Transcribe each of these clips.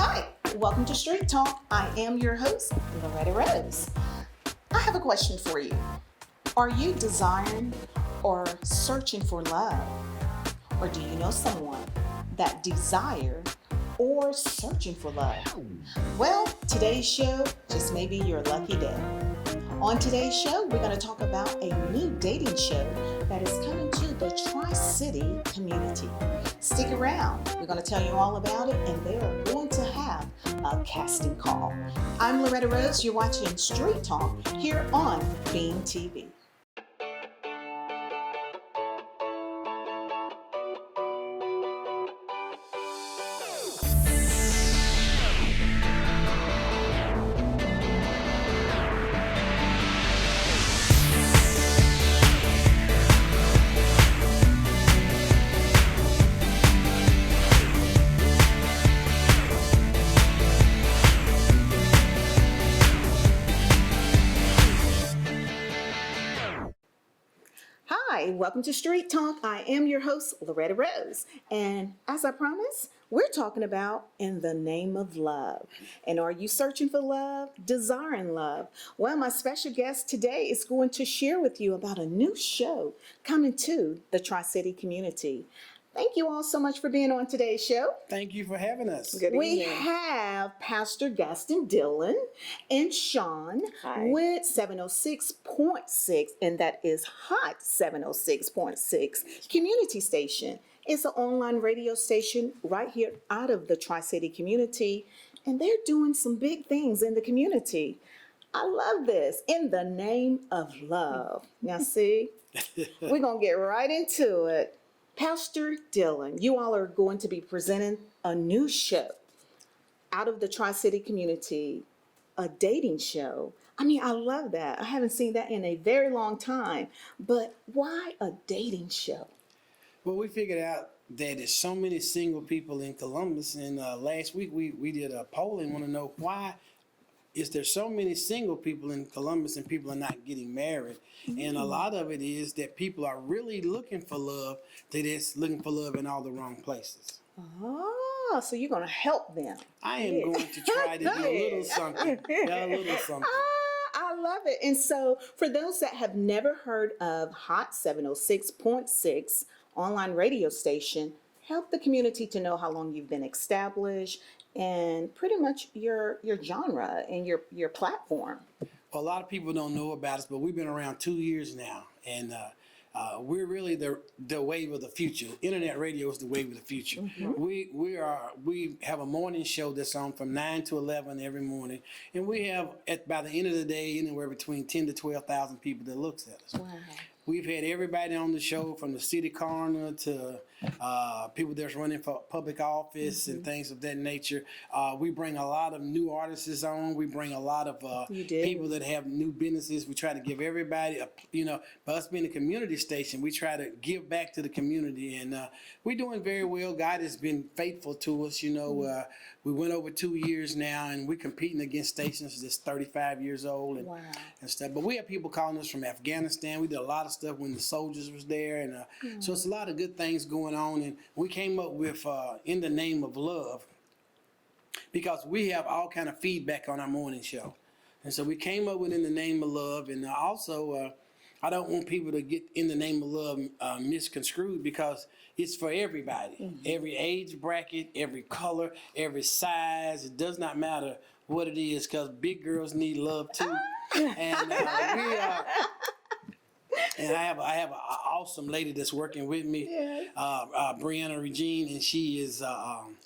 Hi, welcome to Street Talk. I am your host, Loretta Rose. I have a question for you. Are you desiring or searching for love? Or do you know someone that desire or searching for love? Well, today's show just may be your lucky day. On today's show, we're going to talk about a new dating show that is coming to the Tri-City community. Stick around. We're going to tell you all about it, and they are going to have a casting call. I'm Loretta Rose. You're watching Street Talk here on Beam TV. Hi, welcome to Street Talk. I am your host, Loretta Rose. And as I promised, we're talking about In the Name of Love. And are you searching for love, desiring love? Well, my special guest today is going to share with you about a new show coming to the Tri-City community. Thank you all so much for being on today's show. Thank you for having us. Good We evening. have Pastor Gaston, Dillon, and Sean Hi. with 706.6, and that is Hot 706.6 Community Station. It's an online radio station right here out of the Tri-City community, and they're doing some big things in the community. I love this. In the Name of Love. Now, see, we're going to get right into it. Pastor Dillon, you all are going to be presenting a new show out of the Tri-City community, a dating show. I mean, I love that. I haven't seen that in a very long time. But why a dating show? Well, we figured out that there's so many single people in Columbus, and last week we did a poll and want to know why is there so many single people in Columbus and people are not getting married. And a lot of it is that people are really looking for love. They're just looking for love in all the wrong places. Oh, so you're going to help them. I am going to try to do a little something. Yeah, a little something. I love it. And so for those that have never heard of Hot 706.6 online radio station, help the community to know how long you've been established and pretty much your genre and your platform. Well, a lot of people don't know about us, but we've been around 2 years now, and we're really the wave of the future. Internet radio is the wave of the future. Mm-hmm. We have a morning show that's on from 9 to 11 every morning, and we have by the end of the day anywhere between 10 to 12,000 people that looks at us. Wow. We've had everybody on the show from the city coroner to people that's running for public office and things of that nature. We bring a lot of new artists on. We bring a lot of people that have new businesses. We try to give everybody, by us being a community station, we try to give back to the community. And we're doing very well. God has been faithful to us. We went over 2 years now, and we're competing against stations that's 35 years old and stuff. But we have people calling us from Afghanistan. We did a lot of stuff when the soldiers was there. And so it's a lot of good things going on. And we came up with In the Name of Love because we have all kind of feedback on our morning show. And so we came up with In the Name of Love. And also, I don't want people to get In the Name of Love misconstrued because it's for everybody. Mm-hmm. Every age bracket, every color, every size. It does not matter what it is because big girls need love too. And and I have an awesome lady that's working with me, Brianna Regine, and she is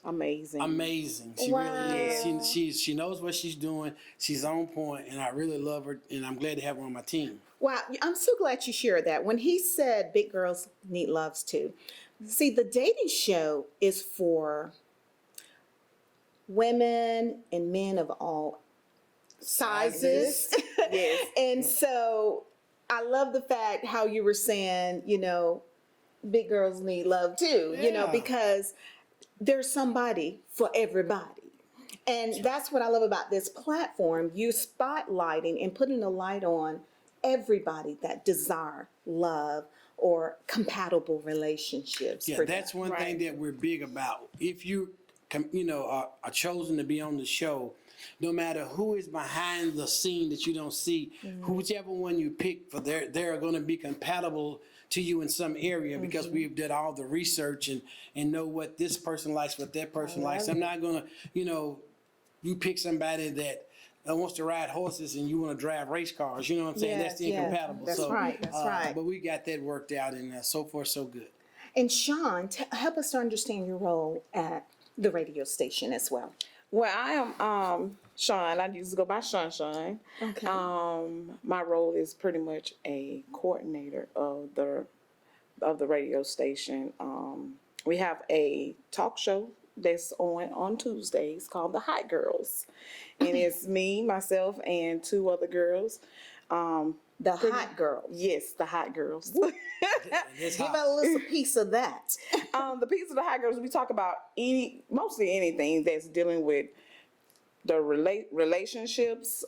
amazing. Amazing. She really is. She knows what she's doing. She's on point, and I really love her, and I'm glad to have her on my team. Wow, I'm so glad you shared that. When he said big girls need loves too, see, the dating show is for women and men of all sizes. Yes. And so I love the fact how you were saying, big girls need love too, because there's somebody for everybody. And that's what I love about this platform. You spotlighting and putting a light on everybody that desire love or compatible relationships. Yeah, that's one thing that we're big about. If you are chosen to be on the show, no matter who is behind the scene that you don't see, whichever one you pick, they're going to be compatible to you in some area because we've did all the research and know what this person likes, what that person likes. I'm not going to, you pick somebody that wants to ride horses and you want to drive race cars. You know what I'm saying? That's incompatible. That's right. That's right. But we got that worked out, and so far so good. And Sean, help us to understand your role at the radio station as well. Well, I am Sean. I used to go by Sean. Okay. My role is pretty much a coordinator of the radio station. We have a talk show that's on Tuesdays called The Hot Girls, and it's me, myself, and two other girls. The Hot Girls. Yes, the Hot Girls. It's Give hot. a little piece of that. The piece of the Hot Girls, we talk about mostly anything that's dealing with the relationships,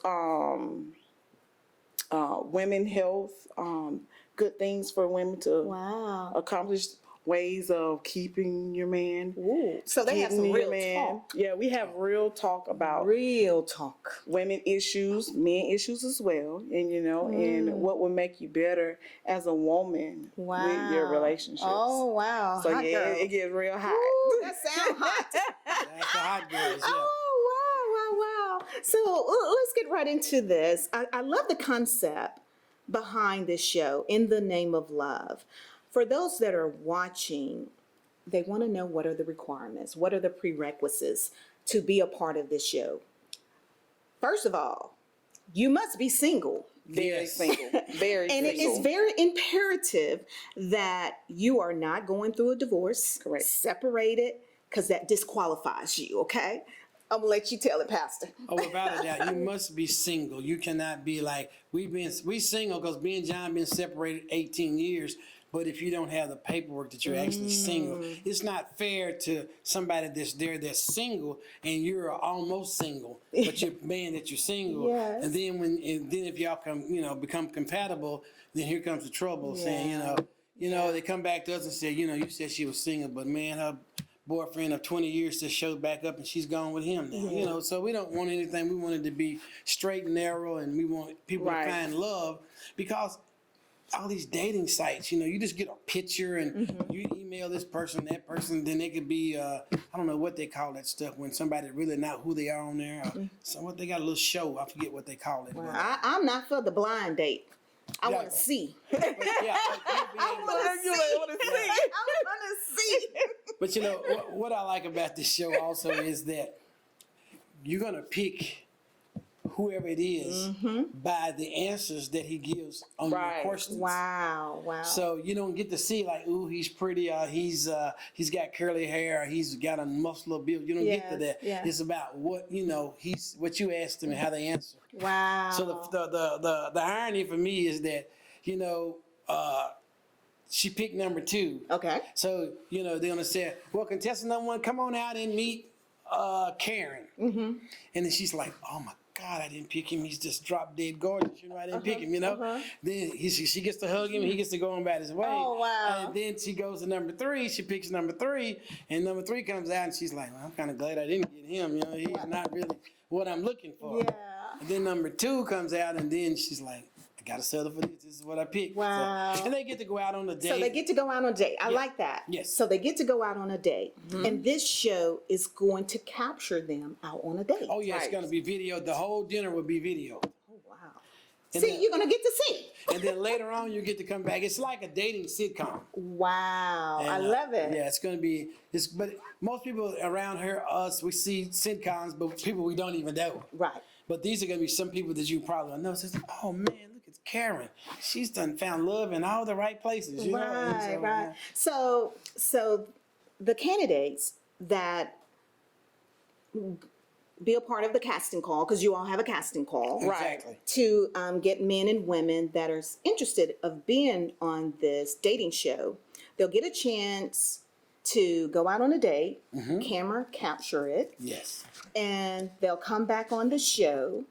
women health, good things for women to Wow. accomplish, ways of keeping your man. Ooh. So they have some getting your real talk. Yeah, we have real talk about Real talk. women issues, men issues as well, and and what will make you better as a woman Wow. with your relationships. Oh, wow. So Hot yeah, girl. it gets real hot. Ooh, that sounds hot. That's the hot girls, yeah. Oh, wow. So let's get right into this. I love the concept behind this show, In the Name of Love. For those that are watching, they want to know what are the requirements, what are the prerequisites to be a part of this show. First of all, you must be single. Very Yes. single. Very And single. it is very imperative that you are not going through a divorce, Correct. separated, because that disqualifies you, okay? I'm gonna let you tell it, Pastor. Oh, without a doubt, you must be single. You cannot be like we single because me and John been separated 18 years. But if you don't have the paperwork that you're actually single, it's not fair to somebody that's single and you're almost single, but you're man that you're single. Yes. And then if y'all become compatible, then here comes the trouble. Saying they come back to us and say you said she was single, but man her boyfriend of 20 years just showed back up and she's gone with him now. So we don't want anything. We want it to be straight and narrow, and we want people Right. to find love because all these dating sites, you just get a picture and you email this person, that person, then they could be, I don't know what they call that stuff when somebody really not who they are on there. So what they got a little show, I forget what they call it. Well, I'm not for the blind date. I Yeah. want to see. But yeah, but you'll be able to- I want to see. But what I like about this show also is that you're gonna pick whoever it is by the answers that he gives on your Right. questions. Wow. So you don't get to see like, ooh, he's pretty, he's got curly hair, or he's got a muscular build. You don't get to Yes, that. yes. It's about what what you asked him and how they answer. Wow. So the irony for me is that she picked number 2. Okay. So they're gonna say, well, contestant number 1, come on out and meet Karen. And then she's like, oh my God, I didn't pick him. He's just drop dead gorgeous. I didn't pick him. Then she gets to hug him, and he gets to go on about his way. Oh, wow. And then she goes to number 3. She picks number 3, and number 3 comes out, and she's like, well, I'm kind of glad I didn't get him. He's not really what I'm looking for. Yeah. And then number 2 comes out, and then she's like, I gotta settle for this. This is what I picked. Wow. So, and they get to go out on a date. So they get to go out on a date. I like that. Yes. So they get to go out on a date. And this show is going to capture them out on a date. Oh yeah, it's Right. gonna be video. The whole dinner will be video. Oh, wow. And See, then- you're going to get to see. And then later on, you get to come back. It's like a dating sitcom. Wow. I And, love it. Yeah, it's gonna be. But most people around here, we see sitcoms, but people we don't even know. Right. But these are gonna be some people that you probably don't know. Says, oh man, look at Karen. She's done found love in all the right places. And Right. So the candidates that be a part of the casting call, because you all have a casting call, Exactly. to get men and women that are interested of being on this dating show. They'll get a chance to go out on a date, camera capture it, Yes. and they'll come back on the show.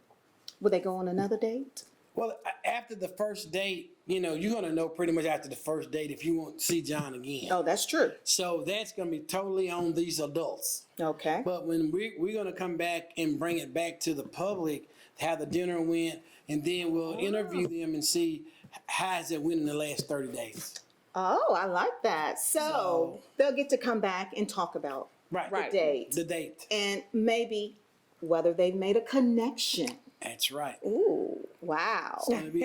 Will they go on another date? Well, after the first date, you're going to know pretty much after the first date if you want to see John again. Oh, that's true. So that's going to be totally on these adults. Okay. But when we're going to come back and bring it back to the public, how the dinner went, and then we'll interview them and see how it went in the last 30 days. Oh, I like that. So they'll get to come back and talk about the date. The date. And maybe whether they've made a connection. That's right. Ooh, wow. It's gonna be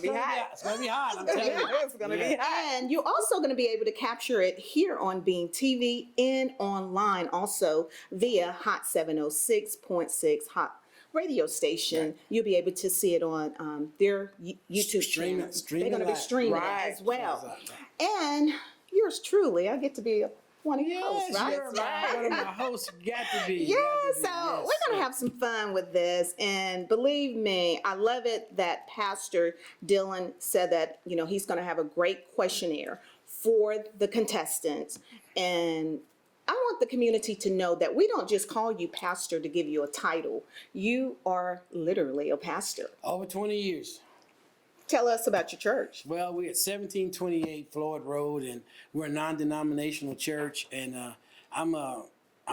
hot. It's gonna be hot. I'm telling you. It's gonna be hot. And you're also going to be able to capture it here on Beam TV and online also via Hot 706.6 Hot radio station. You'll be able to see it on their YouTube channel. They're going to be streaming it as well. And yours truly, I get to be one of your hosts, right? You're one of my hosts. Got to be. So we're going to have some fun with this. And believe me, I love it that Pastor Dillon said that, he's going to have a great questionnaire for the contestants. And I want the community to know that we don't just call you pastor to give you a title. You are literally a pastor. Over 20 years. Tell us about your church. Well, we're at 1728 Floyd Road, and we're a non-denominational church, and I'm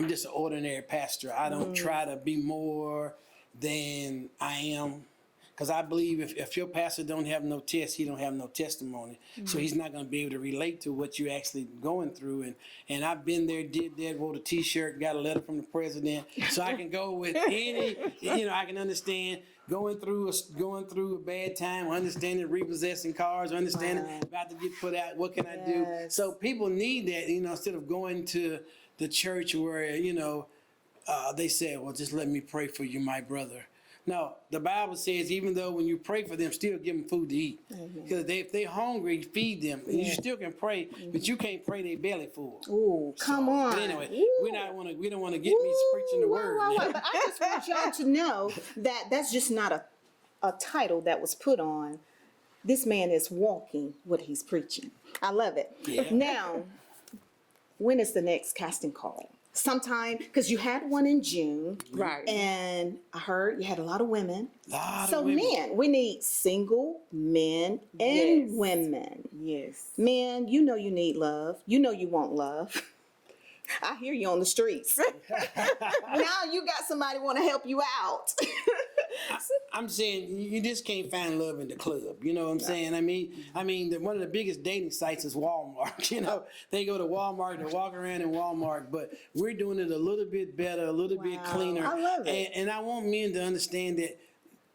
just an ordinary pastor. I don't try to be more than I am, because I believe if your pastor don't have no test, he don't have no testimony. So he's not going to be able to relate to what you're actually going through. And I've been there, did that, wrote a T-shirt, got a letter from the president, so I can go with any. I can understand. Going through a bad time, understanding repossessing cars, understanding about to get put out, what can I do? So people need that, instead of going to the church where, they say, well, just let me pray for you, my brother. No, the Bible says even though when you pray for them, still give them food to eat. Because if they're hungry, feed them. And you still can pray, but you can't pray their belly full. Ooh, come on. But anyway, we don't want to get me preaching the word. But I just want y'all to know that that's just not a title that was put on. This man is walking what he's preaching. I love it. Yeah. Now, when is the next casting call? Sometime, because you had one in June. Right. And I heard you had a lot of women. Lot of women. Men, we need single men and women. Yes. Men, you need love. You want love. I hear you on the streets. Now you got somebody want to help you out. I'm saying you just can't find love in the club. You know what I'm saying? I mean, one of the biggest dating sites is Walmart. They go to Walmart and walk around in Walmart, but we're doing it a little bit better, a little bit cleaner. I love it. And I want men to understand that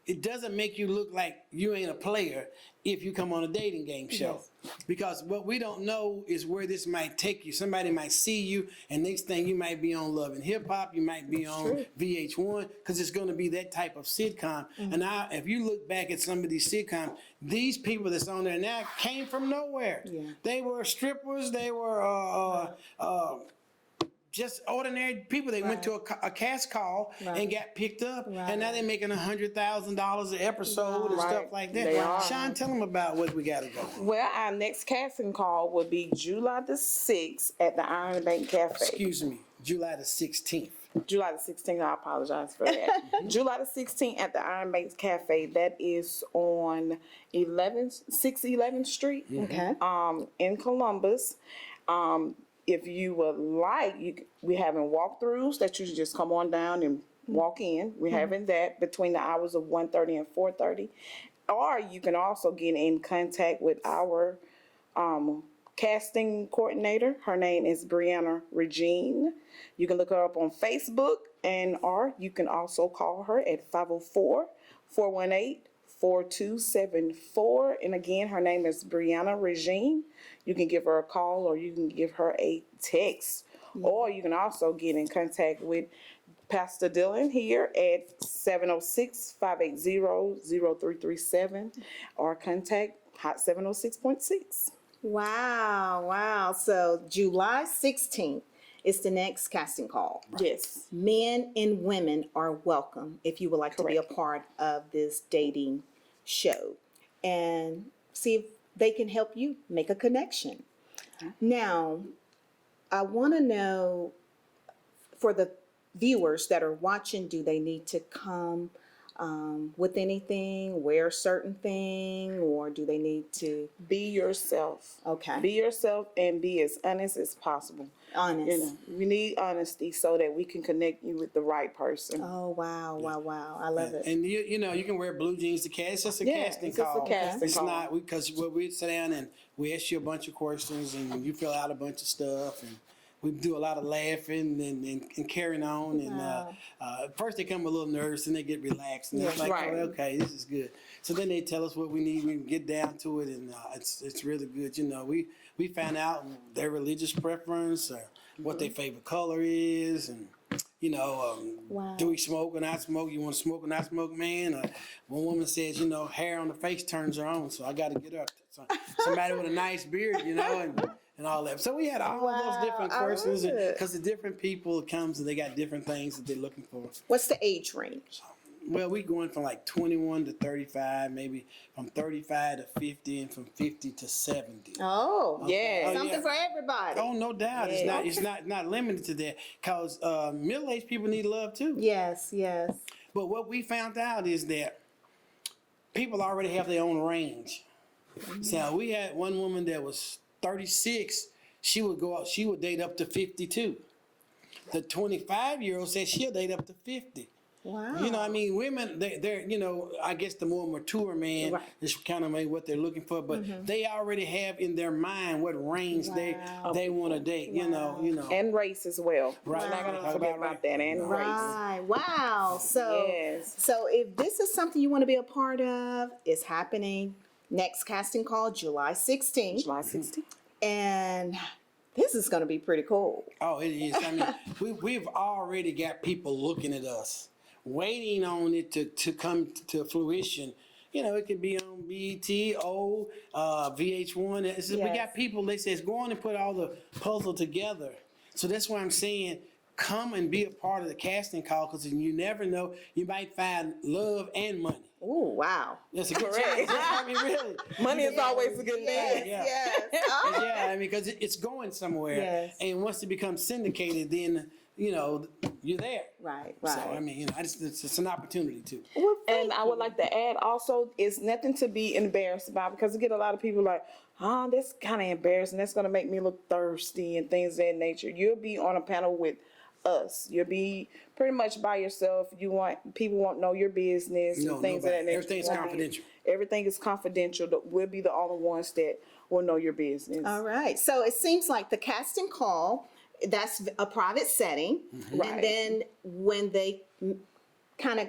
it doesn't make you look like you ain't a player if you come on a dating game show. Because what we don't know is where this might take you. Somebody might see you, and next thing you might be on Love and Hip Hop, you might be on VH1, because it's going to be that type of sitcom. And if you look back at some of these sitcoms, these people that's on there now came from nowhere. They were strippers. They were just ordinary people. They went to a cast call and got picked up, and now they're making $100,000 an episode and stuff like that. They are. Sean, tell them about what we got to go. Well, our next casting call will be July the 6th at the Iron Bank Cafe. Excuse me, July the 16th. July the 16th, I apologize for that. July the 16th at the Iron Banks Cafe. That is on 611th Street in Columbus. If you would like, we're having walkthroughs that you should just come on down and walk in. We're having that between the hours of 1:30 and 4:30. Or you can also get in contact with our casting coordinator. Her name is Brianna Regine. You can look her up on Facebook, or you can also call her at 504-418-4274. And again, her name is Brianna Regine. You can give her a call or you can give her a text. Or you can also get in contact with Pastor Dillon here at 706-580-0337 or contact Hot 706.6. Wow. So July 16th is the next casting call. Yes. Men and women are welcome if you would like to be a part of this dating show and see if they can help you make a connection. Now, I want to know, for the viewers that are watching, do they need to come with anything, wear a certain thing, or do they need to Be yourself. Okay. Be yourself and be as honest as possible. honest? You know, we need honesty so that we can connect you with the right person. Oh wow, wow, wow! I love it. And you know, you can wear blue jeans to cast. It's just a Yeah, casting it's just a call. casting It's call. not because we sit down and we ask you a bunch of questions and you fill out a bunch of stuff and we do a lot of laughing and carrying on. And Wow. first they come a little nervous and they get relaxed and it's Yeah. like, Right. oh, okay, this is good. So then they tell us what we need. We can get down to it, and it's really good. You know, we find out their religious preference or what their favorite color is, and you know, Wow. do we smoke or not smoke? You want to smoke or not smoke, man? One woman says, you know, hair on the face turns her on, so I got to get up. So, somebody with a nice beard, you know, and all that. So we had all those different I love questions it. because the different people comes and they got different things that they're looking for. What's the age range? Well, we going from like 21 to 35, maybe from 35 to 50, and from 50 to 70. Oh, Yeah. Oh, something yeah. for everybody. Oh, no doubt. Yeah. It's not limited to that because middle-aged people need love too. Yes, yes. But what we found out is that people already have their own range. So we had one woman that was 36. She would date up to 52. The 25-year-old said she'll date up to 50. Wow. You know, I mean, women, they're, you know, I guess the more mature man Right. is kind of what they're looking for, but they already have in their mind what range Wow. they want to date. You know. And race as well. Right. We're not going to Talk forget about about that. And race. Right. Wow. So, Yes. so if this is something you want to be a part of, it's happening next casting call, July 16th. July 16th. And this is going to be pretty cool. Oh, it is. I mean, we've already got people looking at us, waiting on it to come to fruition. You know, it could be on BET, VH1. We Yes. got people, they says, go on and put all the puzzle together. So that's why I'm saying, come and be a part of the casting call because you never know, you might find love and money. Oh, wow. That's a good Correct. chance. I mean, really. Money is always a good thing. Yeah. Yes. Oh. Yeah, I mean, because it's going somewhere. Yes. And once it becomes syndicated, then, you know, you're there. Right, right. So, I mean, you know, it's an opportunity too. Well, And I would like to add also, it's nothing to be embarrassed about because we get a lot of people like, oh, that's kind of embarrassing. That's going to make me look thirsty and things of that nature. You'll be on a panel with us. You'll be pretty much by yourself. People won't know your business No, and things of nobody. that nature. Everything's confidential. Everything is confidential. We'll be the only ones that will know your business. all right. So it seems like the casting call, that's a private setting. Right. And then when they kind of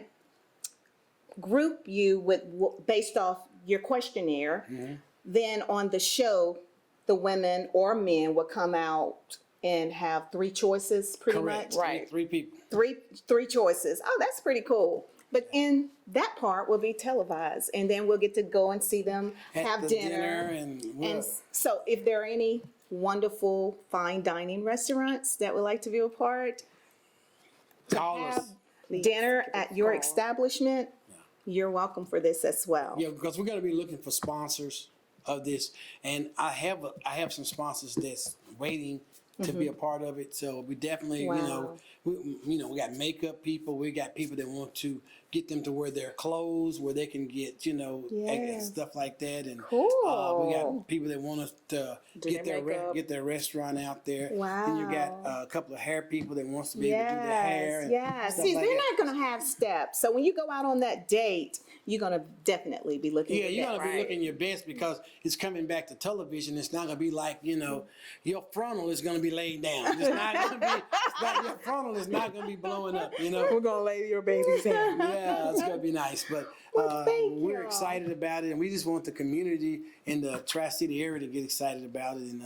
group you with based off your questionnaire, then on the show, the women or men will come out and have three choices pretty Correct. much. Right. Three people. Three choices. Oh, that's pretty cool. But in that part will be televised, and then we'll get to go and see them At have the dinner. and And so, if there are any wonderful fine dining restaurants that would like to be a part, call us. dinner at your call. establishment, you're welcome for this as well. Yeah, because we're going to be looking for sponsors of this, and I have some sponsors that's waiting to be a part of it. So we definitely, Wow. we got makeup people, we got people that want to get them to wear their clothes, where they can get, and Yes. stuff like that, and we Cool. got people that want us to get their makeup. get their restaurant out there. Then you got Wow. a couple of hair people that wants to be able to do their hair. and Yes. stuff See, like they're that. not going to have steps. So when you go out on that date, you're going to definitely be looking Yeah, at you're that. gonna be Right. looking your best because it's coming back to television. It's not gonna be like, your frontal is gonna be laid down. It's not gonna be. Your frontal is not gonna be blowing up. We're going to lay your baby's hair. Yeah, it's gonna be nice. But thank we're y'all. excited about it, and we just want the community in the Tri-City area to get excited about it. And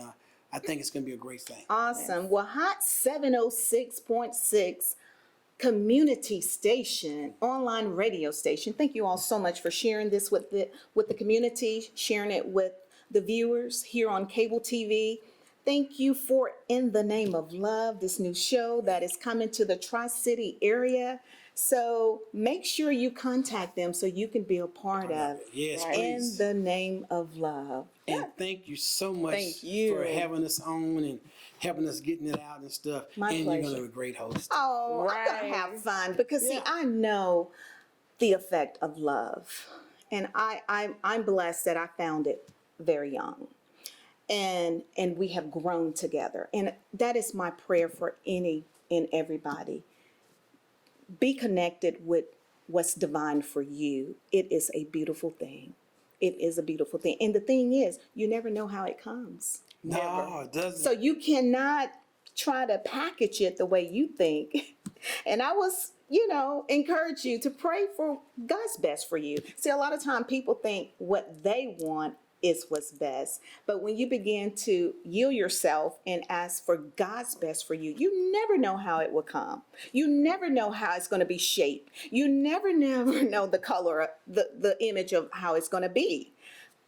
I think it's gonna be a great thing. Awesome. Well, Hot 706.6 community station, online radio station. Thank you all so much for sharing this with the community, sharing it with the viewers here on cable TV. Thank you for In the Name of Love, this new show that is coming to the Tri-City area. So make sure you contact them so you can be a part of Yes, Right. In please. the Name of Love. And thank you so much Thank you. for having us on and helping us getting it out and stuff. My and pleasure. you're gonna be a great host. Oh, I'm Right. gonna have fun because see, Yeah. I know the effect of love. And I'm blessed that I found it very young. And we have grown together. And that is my prayer for any and everybody. Be connected with what's divine for you. It is a beautiful thing. It is a beautiful thing. And the thing is, you never know how it comes. No, it doesn't. So you cannot try to package it the way you think. And I was, encourage you to pray for God's best for you. See, a lot of time people think what they want is what's best. But when you begin to yield yourself and ask for God's best for you, you never know how it will come. You never know how it's going to be shaped. You never know the color, the image of how it's going to be.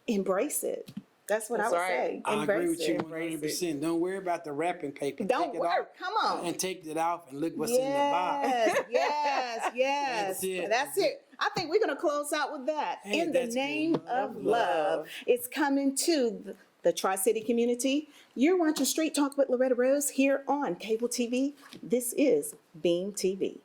Embrace it. That's what That's I would right. say. I agree Embrace with you it. 100%. Don't worry about the wrapping paper. Don't Take it worry. off Come on. and take it off and look what's in the box. Yes. That's it. I think we're going to close out with that. Hey, In the that's name good. of love, it's coming to the Tri-City community. You're watching Street Talk with Loretta Rose here on cable TV. This is Beam TV.